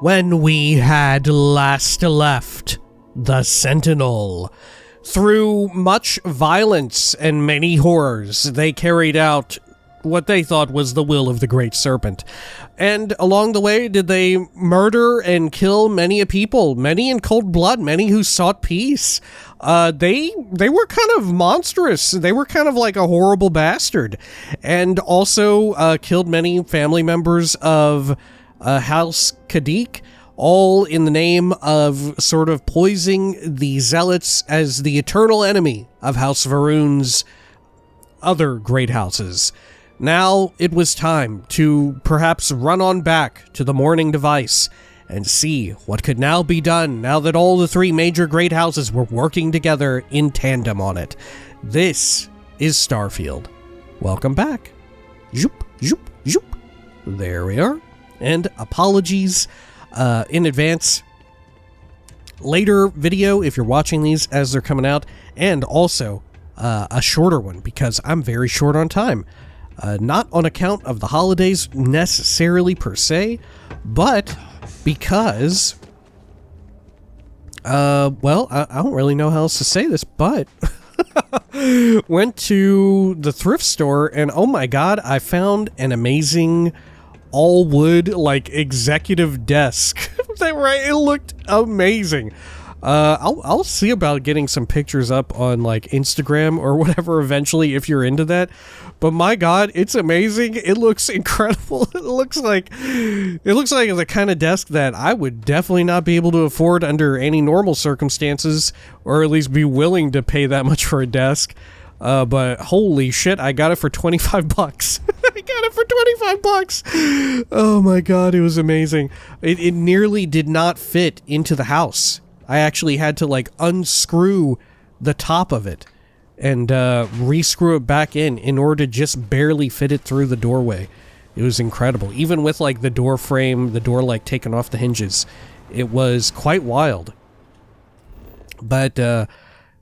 when we had last left the Sentinel. Through much violence and many horrors, they carried out what they thought was the will of the Great Serpent. And along the way, did they murder and kill many a people, many in cold blood, many who sought peace. They were kind of monstrous. They were kind of like a horrible bastard. And also killed many family members of House Kadik, all in the name of sort of poisoning the Zealots as the eternal enemy of House Varun's other great houses. Now it was time to perhaps run on back to the Mourning Device and see what could now be done now that all the three major great houses were working together in tandem on it. This is Starfield. Welcome back. Zoop, zoop, zoop. There we are. And apologies in advance. Later video if you're watching these as they're coming out, and also a shorter one because I'm very short on time. Not on account of the holidays necessarily per se, but because, well, I don't really know how else to say this, but went to the thrift store and oh my god, I found an amazing all wood, like, executive desk. It looked amazing. I'll see about getting some pictures up on like Instagram or whatever eventually if you're into that. But my god, it's amazing. It looks incredible. It looks like the kind of desk that I would definitely not be able to afford under any normal circumstances, or at least be willing to pay that much for a desk. But holy shit, I got it for 25 bucks. I got it for 25 bucks. Oh my god, it was amazing. It nearly did not fit into the house. I actually had to like unscrew the top of it and re-screw it back in order to just barely fit it through the doorway. It was incredible. Even with like the door frame, the door like taken off the hinges, it was quite wild. But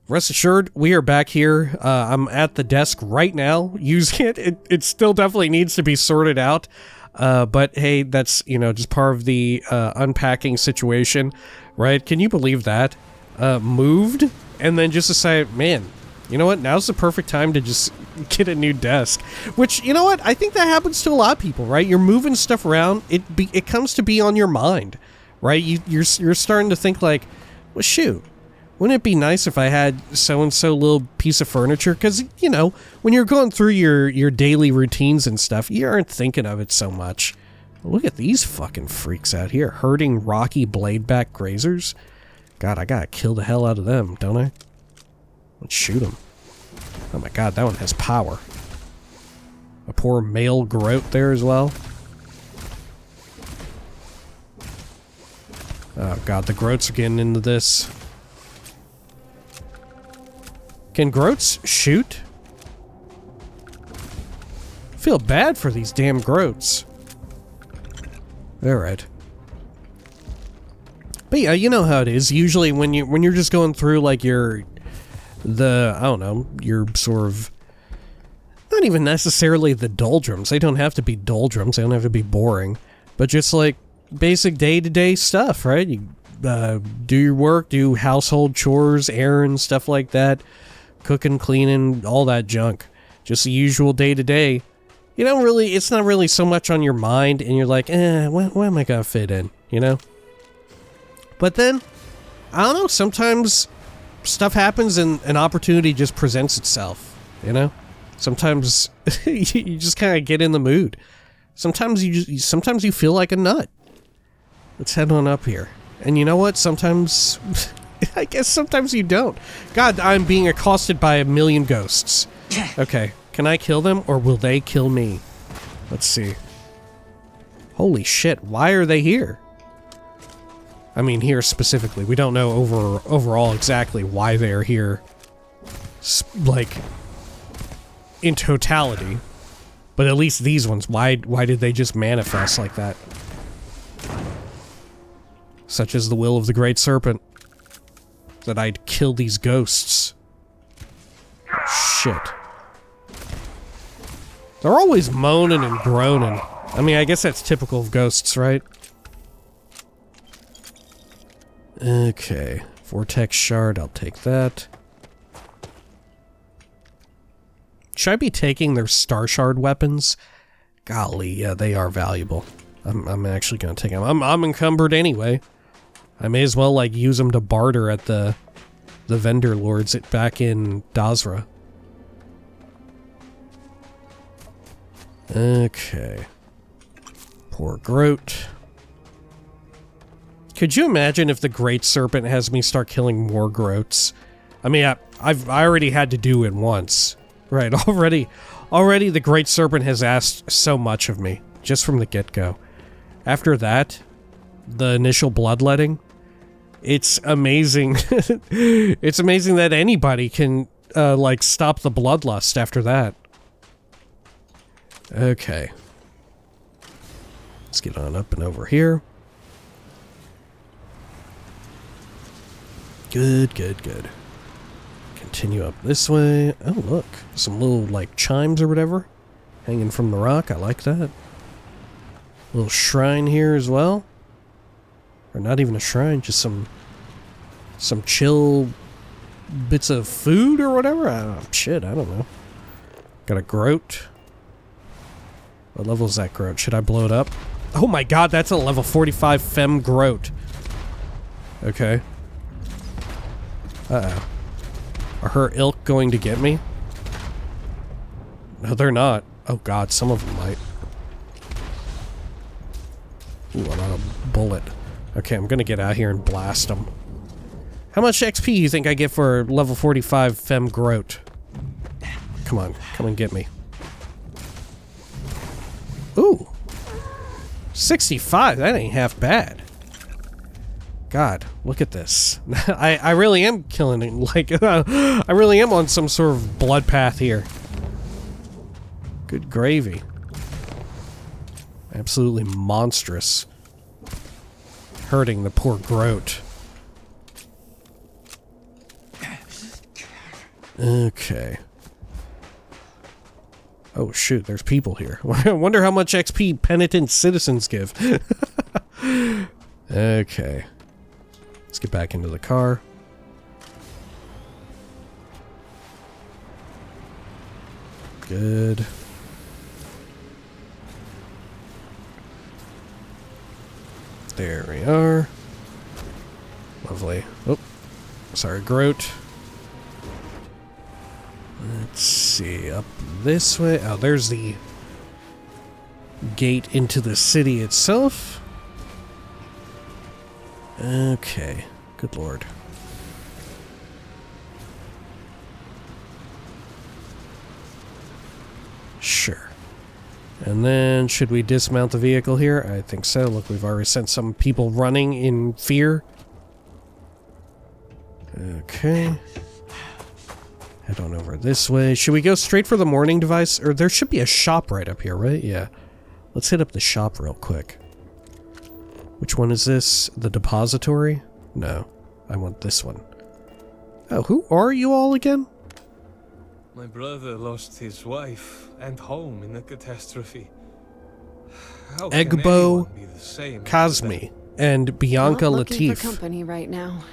rest assured, we are back here. I'm at the desk right now using it. It still definitely needs to be sorted out. But hey, that's, you know, just part of the unpacking situation, right? Can you believe that? Moved and then just decided, man, you know what? Now's the perfect time to just get a new desk. Which, you know what? I think that happens to a lot of people, right? You're moving stuff around. It comes to be on your mind, right? You're starting to think like, well, shoot. Wouldn't it be nice if I had so-and-so little piece of furniture? Because, you know, when you're going through your daily routines and stuff, you aren't thinking of it so much. Look at these fucking freaks out here, herding rocky bladeback grazers. God, I gotta kill the hell out of them, don't I? Let's shoot them. Oh my god, that one has power. A poor male groat there as well. Oh god, the groats are getting into this. Can groats shoot? I feel bad for these damn groats. Alright. But yeah, you know how it is. Usually when you're just going through like your sort of, not even necessarily the doldrums. They don't have to be doldrums. They don't have to be boring. But just like basic day-to-day stuff, right? You do your work, do household chores, errands, stuff like that. Cooking, cleaning, all that junk. Just the usual day-to-day. You don't really, it's not really so much on your mind, and you're like, where am I gonna fit in, you know? But then, I don't know, sometimes stuff happens and an opportunity just presents itself, you know? Sometimes you just kind of get in the mood. Sometimes you feel like a nut. Let's head on up here. And you know what? Sometimes... I guess sometimes you don't. God, I'm being accosted by a million ghosts. Okay, can I kill them or will they kill me? Let's see. Holy shit, why are they here? I mean, here specifically. We don't know overall exactly why they are here. Like, in totality. But at least these ones, why did they just manifest like that? Such as the will of the Great Serpent. That I'd kill these ghosts. Shit. They're always moaning and groaning. I mean, I guess that's typical of ghosts, right? Okay. Vortex shard, I'll take that. Should I be taking their star shard weapons? Golly, yeah, they are valuable. I'm actually gonna take them. I'm encumbered anyway. I may as well, like, use them to barter at the vendor lords back in Dazra. Okay. Poor Groat. Could you imagine if the Great Serpent has me start killing more Groats? I mean, I already had to do it once. Right, already the Great Serpent has asked so much of me, just from the get-go. After that, the initial bloodletting, it's amazing. It's amazing that anybody can, like, stop the bloodlust after that. Okay. Let's get on up and over here. Good, good, good. Continue up this way. Oh, look. Some little, like, chimes or whatever hanging from the rock. I like that. Little shrine here as well. Or not even a shrine, just some chill bits of food or whatever. I don't know. Shit, I don't know. Got a Groat. What level is that Groat? Should I blow it up? Oh my god, that's a level 45 Fem Groat. Okay. Uh-oh. Are her ilk going to get me? No, they're not. Oh god, some of them might. Ooh, another bullet. Okay, I'm gonna get out here and blast them. How much XP do you think I get for level 45 Fem Groat? Come on, come and get me. Ooh. 65, that ain't half bad. God, look at this. I really am killing it. Like, I really am on some sort of blood path here. Good gravy. Absolutely monstrous. Hurting the poor Groat. Okay. Oh shoot, there's people here. I wonder how much XP penitent citizens give. Okay. Let's get back into the car. Good. There we are. Lovely. Oh, sorry, Groat. Let's see, up this way. Oh, there's the gate into the city itself. Okay, good lord. Sure. And then, should we dismount the vehicle here? I think so. Look, we've already sent some people running in fear. Okay. Head on over this way. Should we go straight for the Mourning Device? Or there should be a shop right up here, right? Yeah. Let's hit up the shop real quick. Which one is this? The depository? No. I want this one. Oh, who are you all again? My brother lost his wife and home in the catastrophe. How can Egbo anyone be the same Kazmi and Bianca Not looking Latif. for company right now.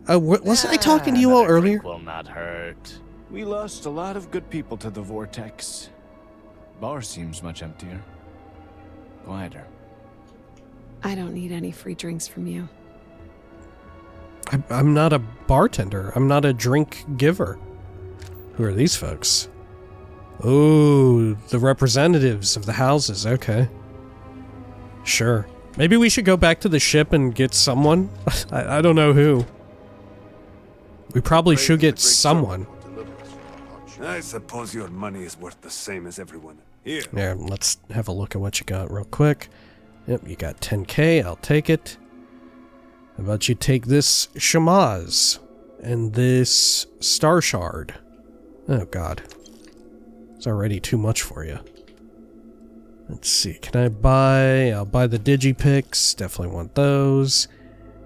Wasn't I talking to you all earlier? Will not hurt. We lost a lot of good people to the vortex. Bar seems much emptier. Quieter. I don't need any free drinks from you. I'm not a bartender. I'm not a drink giver. Who are these folks? Oh, the representatives of the houses. Okay. Sure. Maybe we should go back to the ship and get someone. I don't know who. We probably should get someone. I suppose your money is worth the same as everyone. Here. Yeah, let's have a look at what you got real quick. Yep, you got 10k. I'll take it. How about you take this Shamaz and this Star Shard? Oh god. It's already too much for you. Let's see, can I buy... I'll buy the Digipicks. Definitely want those.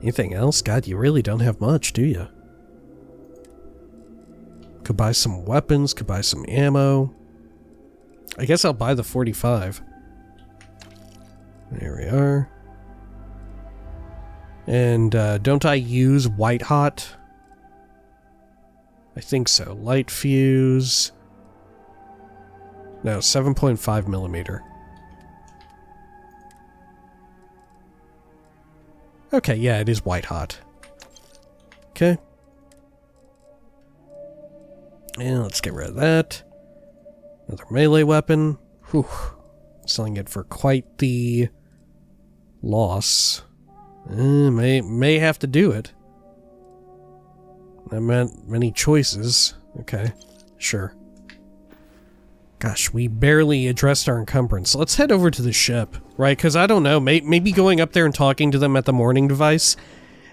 Anything else? God, you really don't have much, do you? Could buy some weapons, could buy some ammo. I guess I'll buy the 45. There we are. And don't I use white hot? I think so. Light fuse. No, 7.5 millimeter. Okay, yeah, it is white hot. Okay. And let's get rid of that. Another melee weapon. Whew. Selling it for quite the loss. May have to do it. That meant many choices. Okay, sure. Gosh, we barely addressed our encumbrance. Let's head over to the ship, right? Because I don't know, maybe going up there and talking to them at the Mourning Device,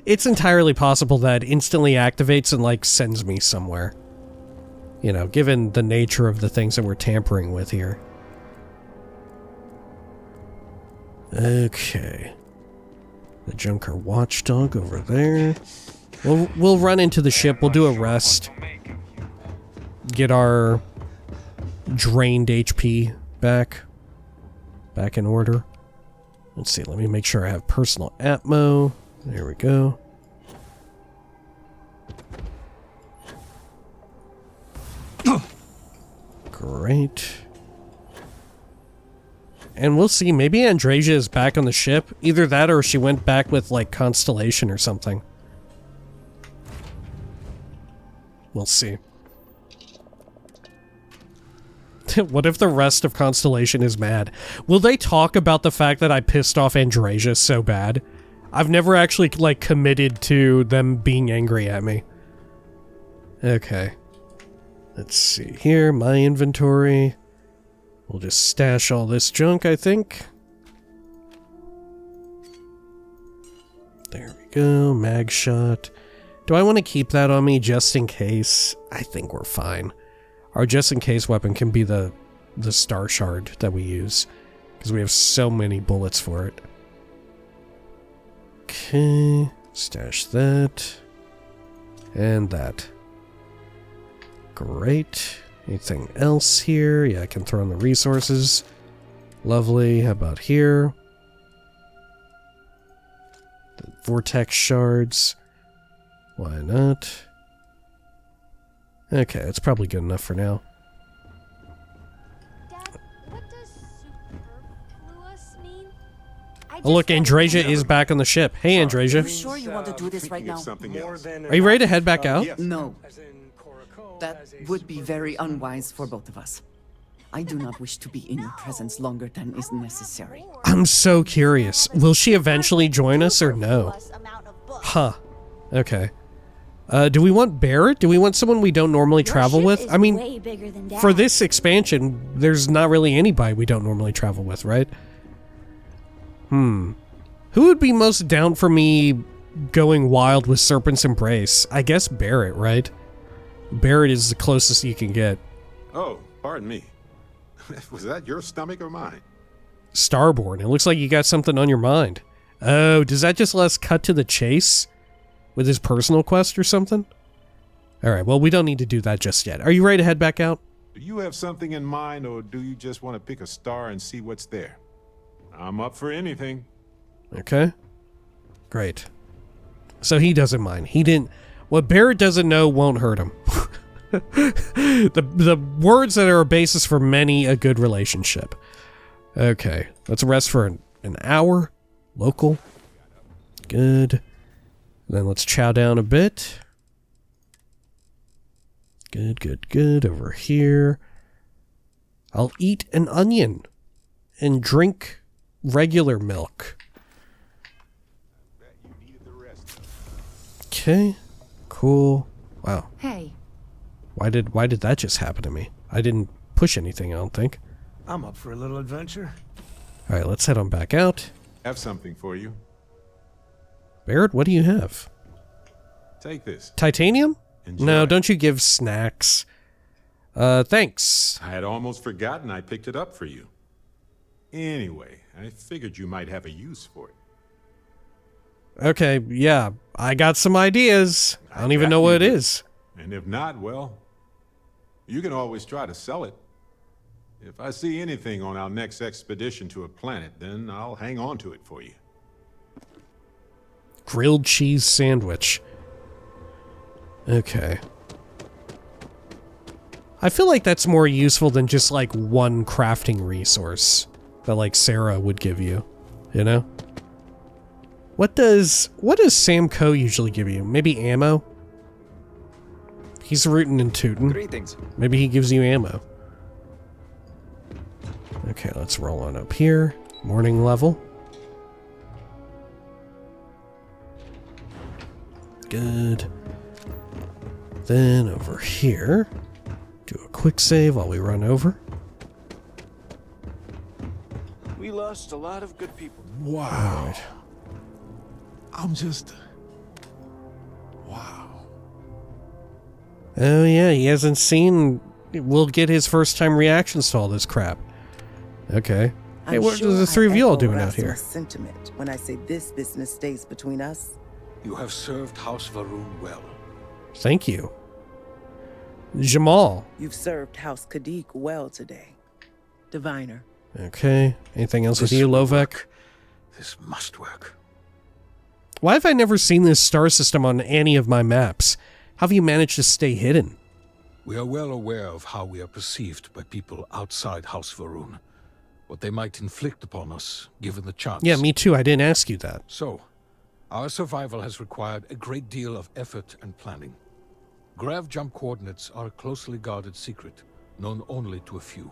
it's entirely possible that instantly activates and, like, sends me somewhere. You know, given the nature of the things that we're tampering with here. Okay. The Junker Watchdog over there. We'll run into the ship, we'll do a rest. Get our drained HP back in order. Let's see, let me make sure I have personal atmo. There we go. Great. And we'll see, maybe Andrasia is back on the ship. Either that or she went back with, like, Constellation or something. We'll see. What if the rest of Constellation is mad? Will they talk about the fact that I pissed off Andrasia so bad? I've never actually, like, committed to them being angry at me. Okay. Let's see here, my inventory. We'll just stash all this junk, I think. There we go, mag shot. Do I want to keep that on me just in case? I think we're fine. Our just in case weapon can be the star shard that we use, because we have so many bullets for it. Okay, stash that. And that. Great. Anything else here? Yeah, I can throw in the resources. Lovely. How about here? The vortex shards. Why not? Okay, that's probably good enough for now. Dad, what does superfluous mean? Oh look, Andrasia is back on the ship. Hey, Are you Andrasia. sure you want to do this right now? Are you ready to head back out? No. That would be very unwise for both of us. I do not wish to be in your presence longer than is necessary. I'm so curious. Will she eventually join us or no? Huh. Okay. Do we want Barrett? Do we want someone we don't normally travel with? I mean, for this expansion, there's not really anybody we don't normally travel with, right? Who would be most down for me going wild with Serpent's Embrace? I guess Barrett, right? Barrett is the closest you can get. Oh, pardon me. Was that your stomach or mine? Starborn, it looks like you got something on your mind. Oh, does that just let us cut to the chase? With his personal quest or something? Alright, well, we don't need to do that just yet. Are you ready to head back out? Do you have something in mind, or do you just want to pick a star and see what's there? I'm up for anything. Okay. Great. So he doesn't mind. He didn't... What Barrett doesn't know won't hurt him. the words that are a basis for many a good relationship. Okay. Let's rest for an hour. Local. Good. Then let's chow down a bit. Good, good, good. Over here. I'll eat an onion and drink regular milk. Okay. Cool. Wow. Hey. Why did that just happen to me? I didn't push anything, I don't think. I'm up for a little adventure. All right, let's head on back out. Have something for you. Barrett, what do you have? Take this. Titanium? Enjoy. No, don't you give snacks. Thanks. I had almost forgotten I picked it up for you. Anyway, I figured you might have a use for it. Okay, yeah, I got some ideas. I don't even know what it is. And if not, well, you can always try to sell it. If I see anything on our next expedition to a planet, then I'll hang on to it for you. grilled cheese sandwich. Okay. I feel like that's more useful than just like one crafting resource that like Sarah would give you, you know? What does Samco usually give you? Maybe ammo? He's rootin' and tootin'. Greetings. Maybe he gives you ammo. Okay, let's roll on up here. Morning level. Good. Then over here, do a quick save while we run over. We lost a lot of good people. Wow. Alright. I'm just... Wow. Oh yeah, he hasn't seen... We'll get his first time reactions to all this crap. Okay. Hey, what are the three of you all doing out here? Sentiment when I say this business stays between us. You have served House Varun well. Thank you. Jamal. You've served House Kadik well today. Diviner. Okay. Anything else with you, Lovek? This must work. Why have I never seen this star system on any of my maps? How have you managed to stay hidden? We are well aware of how we are perceived by people outside House Varun. What they might inflict upon us, given the chance. Yeah, me too. I didn't ask you that. So, our survival has required a great deal of effort and planning. Grav jump coordinates are a closely guarded secret, known only to a few.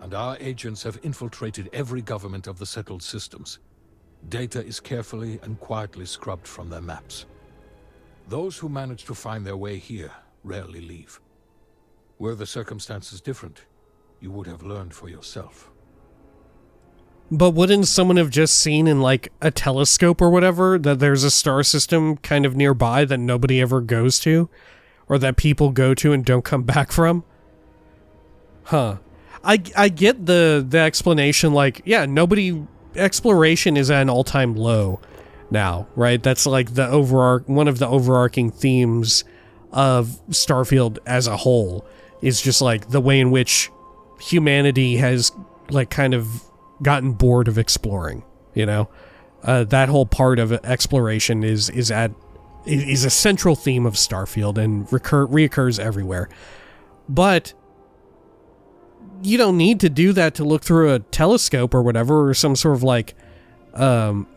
And our agents have infiltrated every government of the settled systems. Data is carefully and quietly scrubbed from their maps. Those who manage to find their way here rarely leave. Were the circumstances different, you would have learned for yourself. But wouldn't someone have just seen in, like, a telescope or whatever that there's a star system kind of nearby that nobody ever goes to? Or that people go to and don't come back from? Huh. I get the explanation, like, yeah, exploration is at an all-time low now, right? That's, like, one of the overarching themes of Starfield as a whole, is just, like, the way in which humanity has, like, kind of gotten bored of exploring, you know? That whole part of exploration is a central theme of Starfield and reoccurs everywhere. But you don't need to do that to look through a telescope or whatever, or some sort of like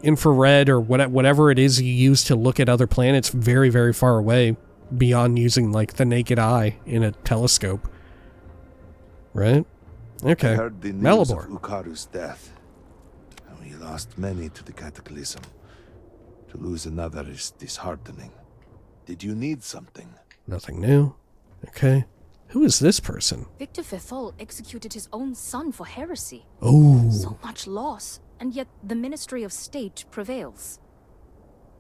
infrared or whatever it is you use to look at other planets very, very far away, beyond using like the naked eye in a telescope. Right? Okay. I heard the news Malibor. of Ukaru's death. And we lost many to the cataclysm. To lose another is disheartening. Did you need something? Nothing new. Okay. Who is this person? Victor Fethol executed his own son for heresy. Oh. So much loss, and yet the Ministry of State prevails.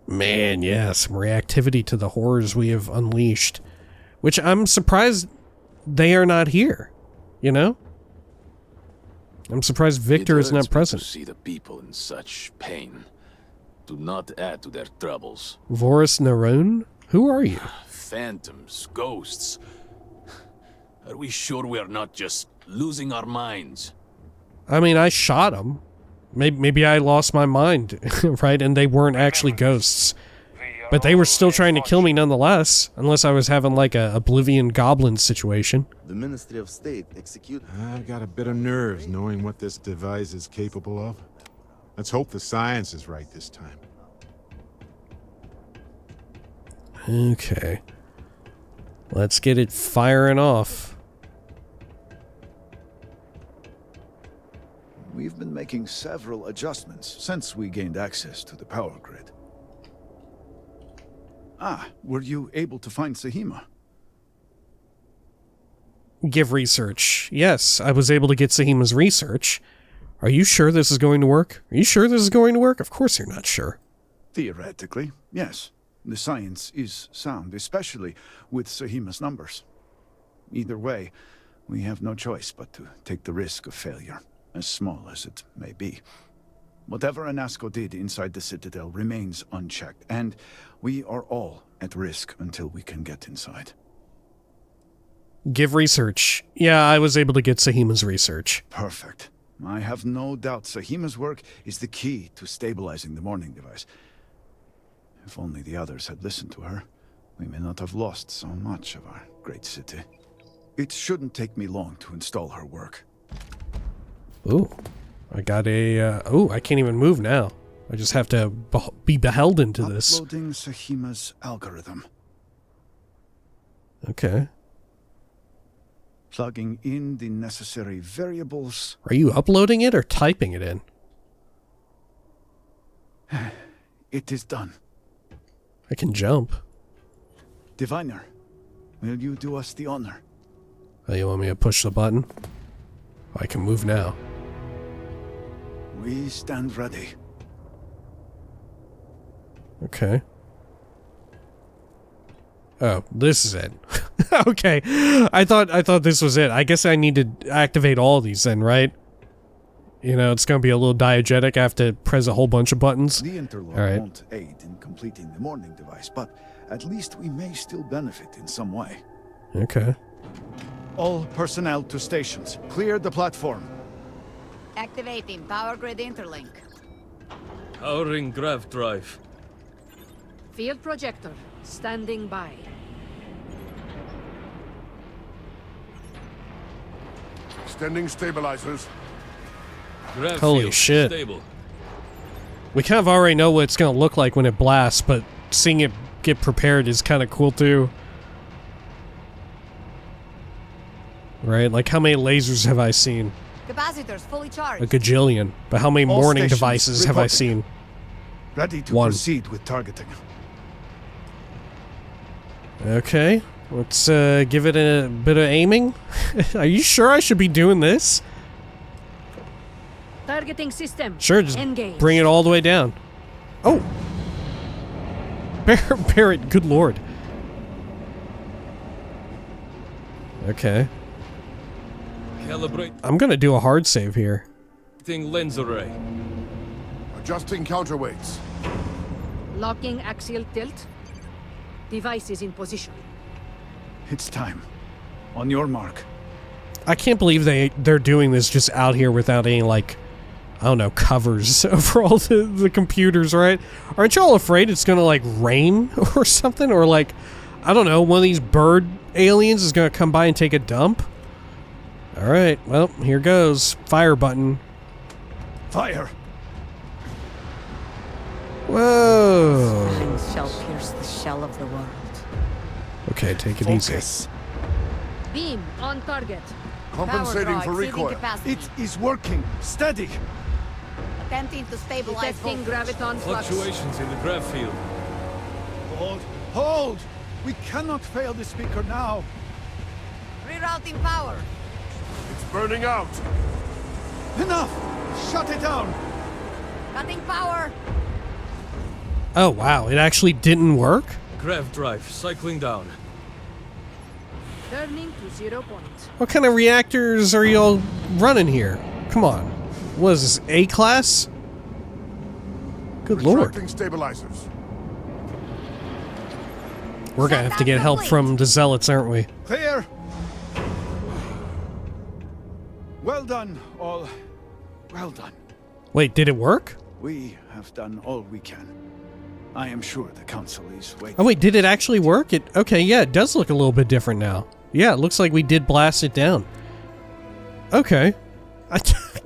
Man, yeah, some reactivity to the horrors we have unleashed. Which I'm surprised they are not here. You know? I'm surprised Victor is not present. To see the people in such pain. Do not add to their troubles. Vorus Narone? Who are you? Phantoms, ghosts. Are we sure we are not just losing our minds? I mean, I shot him. Maybe I lost my mind, right? And they weren't actually ghosts. But they were still trying to kill me nonetheless, unless I was having like a Oblivion Goblin situation. The Ministry of State execute... I've got a bit of nerves knowing what this device is capable of. Let's hope the science is right this time. Okay. Let's get it firing off. We've been making several adjustments since we gained access to the power grid. Were you able to find Sahima? Give research. Yes, I was able to get Sahima's research. Are you sure this is going to work? Are you sure this is going to work? Of course you're not sure. Theoretically, yes. The science is sound, especially with Sahima's numbers. Either way, we have no choice but to take the risk of failure, as small as it may be. Whatever Anasco did inside the Citadel remains unchecked, and we are all at risk until we can get inside. Give research. Yeah, I was able to get Sahima's research. Perfect. I have no doubt Sahima's work is the key to stabilizing the Mourning Device. If only the others had listened to her, we may not have lost so much of our great city. It shouldn't take me long to install her work. Ooh. I got a, oh, I can't even move now. I just have to be beholden to this. Uploading Sahima's algorithm. Okay. Plugging in the necessary variables. Are you uploading it or typing it in? It is done. I can jump. Diviner, will you do us the honor? Oh, you want me to push the button? I can move now. We stand ready. Okay. Oh, this is it. Okay. I thought this was it. I guess I need to activate all these then, right? You know, it's gonna be a little diegetic. I have to press a whole bunch of buttons. The interlock won't aid in completing the Mourning Device, but at least we may still benefit in some way. Okay. All personnel to stations. Clear the platform. Activating power grid interlink. Powering grav drive. Field projector, standing by. Extending stabilizers. Grav Holy field shit. Stable. We kind of already know what it's gonna look like when it blasts, but seeing it get prepared is kind of cool too. Right? Like, how many lasers have I seen? Capacitors fully charged. A gajillion. But how many All Mourning stations Devices have I reporting. seen? Ready to One. proceed with targeting. Okay. Let's give it a bit of aiming. Are you sure I should be doing this? Targeting system. Sure, just engage. bring it all the way down. Oh! Barrett, good lord. Okay. Calibrate. I'm gonna do a hard save here. Lens array. Adjusting counterweights. Locking axial tilt. Device is in position. It's time. On your mark. I can't believe they're doing this just out here without any, like, I don't know, covers over all the computers, right? Aren't y'all afraid it's gonna, like, rain or something? Or, like, I don't know, one of these bird aliens is gonna come by and take a dump? Alright, well, here goes. Fire button. Fire! Whoa! Flung shall pierce the shell of the world. Okay, take it Focus. Beam on target. Compensating for recoil. It is working. Steady. Attempting to stabilize Detecting voltage. graviton flux. Fluctuations in the grav field. Hold. Hold! We cannot fail the speaker now. Rerouting power. It's burning out. Enough! Shut it down! Cutting power. Oh, wow, it actually didn't work? Grav drive cycling down. Turning to 0 point. What kind of reactors are y'all running here? Come on. What is this, A-class? Good lord. Retracting stabilizers. We're gonna have to get help from the zealots, aren't we? Clear! Well done, all. Well done. Wait, did it work? We have done all we can. I am sure the council is waiting. Oh wait, did it actually work? Okay, yeah, it does look a little bit different now. Yeah, it looks like we did blast it down. Okay.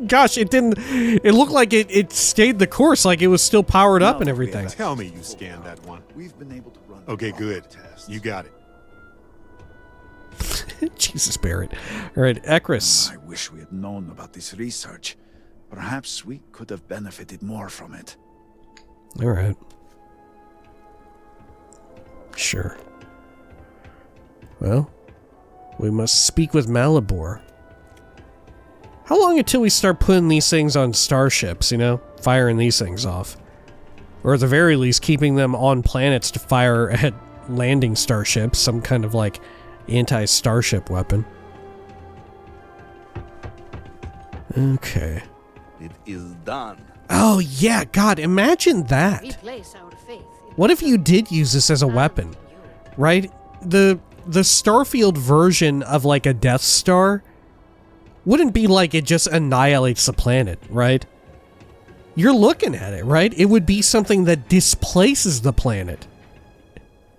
Gosh, it didn't... It looked like it stayed the course, like it was still powered up and everything. Tell me you scanned that one. We've been able to run. Okay, good. You got it. Jesus, Barrett. Alright, Ekris. I wish we had known about this research. Perhaps we could have benefited more from it. Alright. Sure. Well, we must speak with Malibor. How long until we start putting these things on starships, you know? Firing these things off. Or at the very least, keeping them on planets to fire at landing starships, some kind of, like, anti-starship weapon. Okay. It is done. Oh, yeah, God, imagine that. We place our faith. What if you did use this as a weapon? Right? The Starfield version of, like, a Death Star wouldn't be like it just annihilates the planet, right? you're looking at it, right? It would be something that displaces the planet.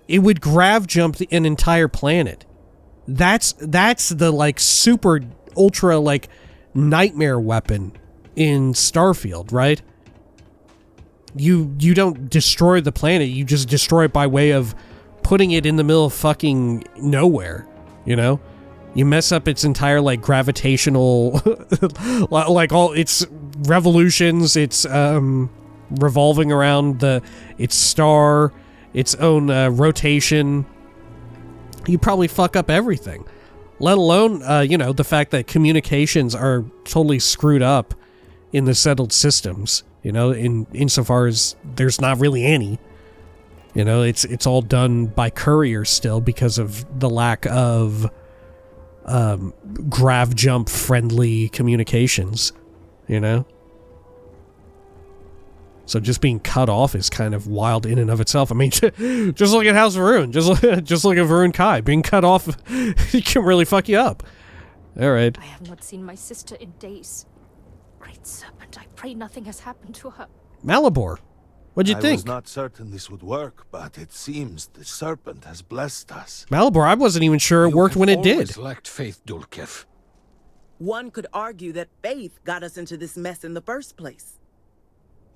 It would grav jump an entire planet. That's the like super ultra like nightmare weapon in Starfield, right? You don't destroy the planet, you just destroy it by way of putting it in the middle of fucking nowhere, you know? You mess up its entire like gravitational like all its revolutions, its revolving around its star, its own rotation. You probably fuck up everything. Let alone the fact that communications are totally screwed up in the settled systems, insofar as there's not really any. It's all done by courier still because of the lack of grav jump friendly communications, So just being cut off is kind of wild in and of itself. I mean, just look at House of Varun. Just look at Varun Kai. Being cut off can really fuck you up. All right. I have not seen my sister in days. Great Serpent, I pray nothing has happened to her. Malabor, what'd you think? I was not certain this would work, but it seems the Serpent has blessed us. Malabor, I wasn't even sure it worked when it did. Always lacked faith, Dulkev. One could argue that faith got us into this mess in the first place.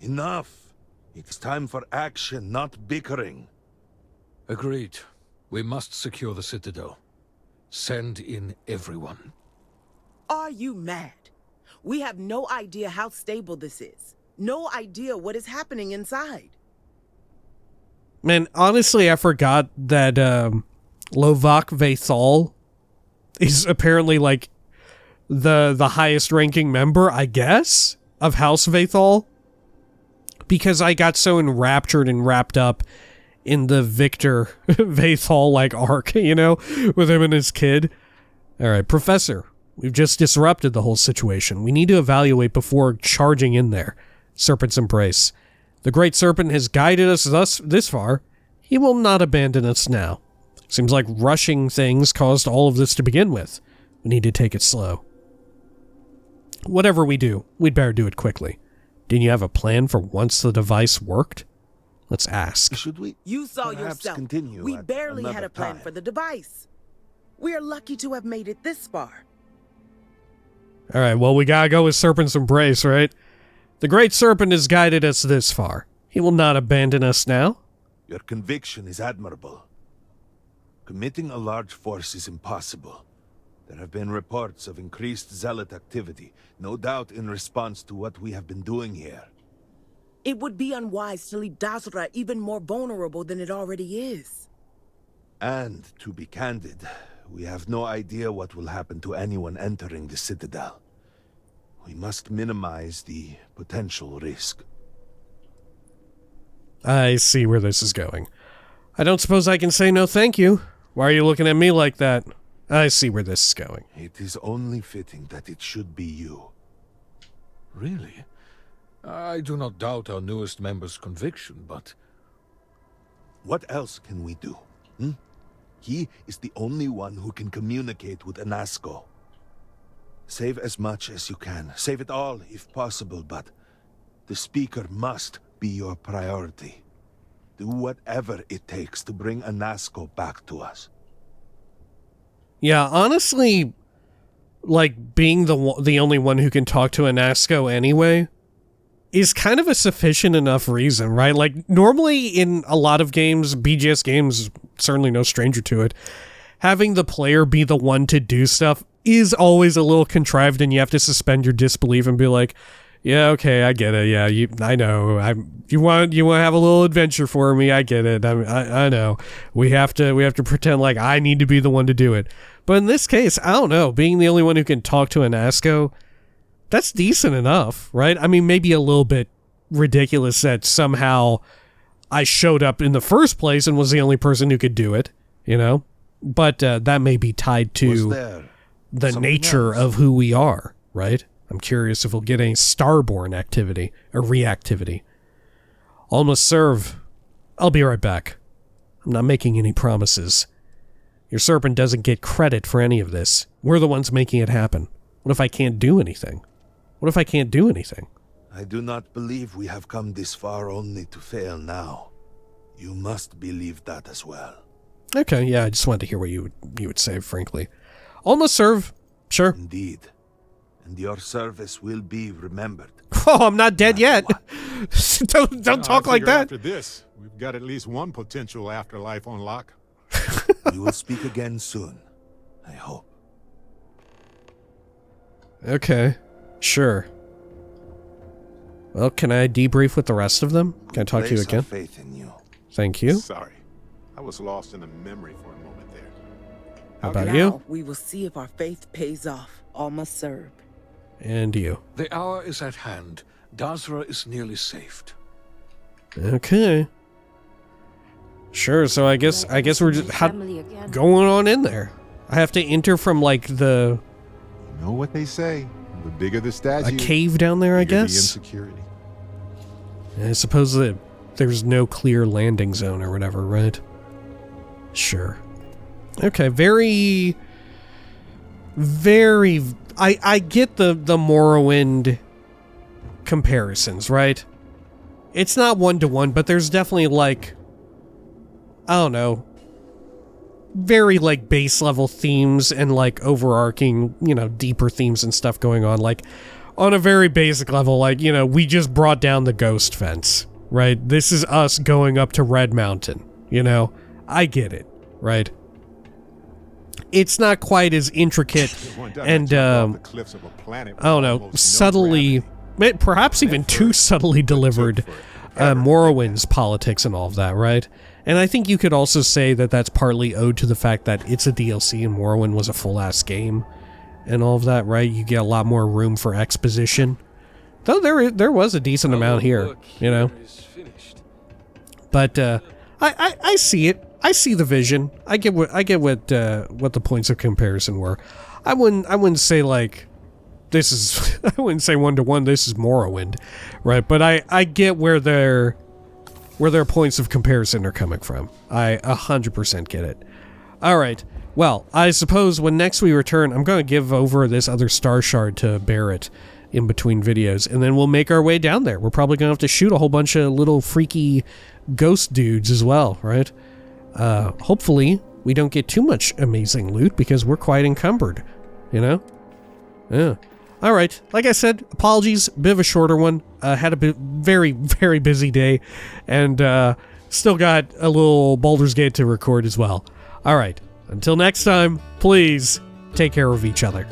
Enough. It's time for action, not bickering. Agreed. We must secure the Citadel. Send in everyone. Are you mad? We have no idea how stable this is. No idea what is happening inside. Man, honestly, I forgot that Lovak Vathal is apparently like the highest ranking member, I guess, of House Vathal. Because I got so enraptured and wrapped up in the Victor Vathal like arc, with him and his kid. All right, Professor, we've just disrupted the whole situation. We need to evaluate before charging in there. Serpent's Embrace. The Great Serpent has guided us this far. He will not abandon us now. Seems like rushing things caused all of this to begin with. We need to take it slow. Whatever we do, we'd better do it quickly. Didn't you have a plan for once the device worked? Let's ask. Should we? You saw yourself. We barely had a plan for the device. We are lucky to have made it this far. All right, well, we gotta go with Serpent's Embrace, right? The Great Serpent has guided us this far. He will not abandon us now. Your conviction is admirable. Committing a large force is impossible. There have been reports of increased zealot activity, no doubt in response to what we have been doing here. It would be unwise to leave Dazra even more vulnerable than it already is. And, to be candid, we have no idea what will happen to anyone entering the Citadel. We must minimize the potential risk. I see where this is going. I don't suppose I can say no thank you. Why are you looking at me like that? I see where this is going. It is only fitting that it should be you. Really? I do not doubt our newest member's conviction, but... What else can we do? He is the only one who can communicate with Anasco. Save as much as you can. Save it all, if possible, but the Speaker must be your priority. Do whatever it takes to bring Anasco back to us. Yeah, honestly, like, being the only one who can talk to Anasco anyway is kind of a sufficient enough reason, right? Like, normally in a lot of games, BGS games, certainly no stranger to it, having the player be the one to do stuff is always a little contrived, and you have to suspend your disbelief and be like, yeah, okay, I get it. Yeah, I know. You want to have a little adventure for me. I get it. I know. We have to pretend like I need to be the one to do it. But in this case, I don't know. Being the only one who can talk to Anasco, that's decent enough, right? I mean, maybe a little bit ridiculous that somehow I showed up in the first place and was the only person who could do it, But that may be tied to the nature of who we are, right? I'm curious if we'll get any starborn activity or reactivity. Almost serve. I'll be right back. I'm not making any promises. Your Serpent doesn't get credit for any of this. We're the ones making it happen. What if I can't do anything? I do not believe we have come this far only to fail now. You must believe that as well. Okay, yeah, I just wanted to hear what you would say, frankly. Almost serve. Sure. Indeed. And your service will be remembered. Oh, I'm not dead yet. don't talk like that. After this, we've got at least one potential afterlife on lock. We will speak again soon, I hope. Okay, sure. Well, can I debrief with the rest of them? Can I talk to you again? Faith in you. Thank you. Sorry, I was lost in a memory for a moment there. How about now, you? We will see if our faith pays off. All must serve. And you. The hour is at hand. Dazra is nearly saved. Okay. Sure, so I guess we're just going on in there. I have to enter from like the... You know what they say. The bigger the statue, a cave down there, I the guess? insecurity. I suppose that there's no clear landing zone or whatever, right? Sure. Okay, very... I get the Morrowind comparisons, right? It's not one-to-one, but there's definitely, like... I don't know. Very, like, base-level themes and, like, overarching, you know, deeper themes and stuff going on. Like, on a very basic level, like, you know, we just brought down the ghost fence, right? This is us going up to Red Mountain, you know? I get it, right? It's not quite as intricate and, I don't know, subtly, perhaps even too subtly delivered Morrowind's politics and all of that, right? And I think you could also say that that's partly owed to the fact that it's a DLC and Morrowind was a full-ass game and all of that, right? You get a lot more room for exposition. Though there was a decent amount here, you know? But I see it. I see the vision. I get what the points of comparison were. I wouldn't say like this is I wouldn't say one-to-one this is Morrowind, right? But I get where their points of comparison are coming from. I 100% get it. All right. Well, I suppose when next we return, I'm going to give over this other star shard to Barrett in between videos, and then we'll make our way down there. We're probably going to have to shoot a whole bunch of little freaky ghost dudes as well, right? Hopefully we don't get too much amazing loot because we're quite encumbered, you know? Yeah. All right. Like I said, apologies, bit of a shorter one. Had a very, very busy day, and still got a little Baldur's Gate to record as well. All right. Until next time, please take care of each other.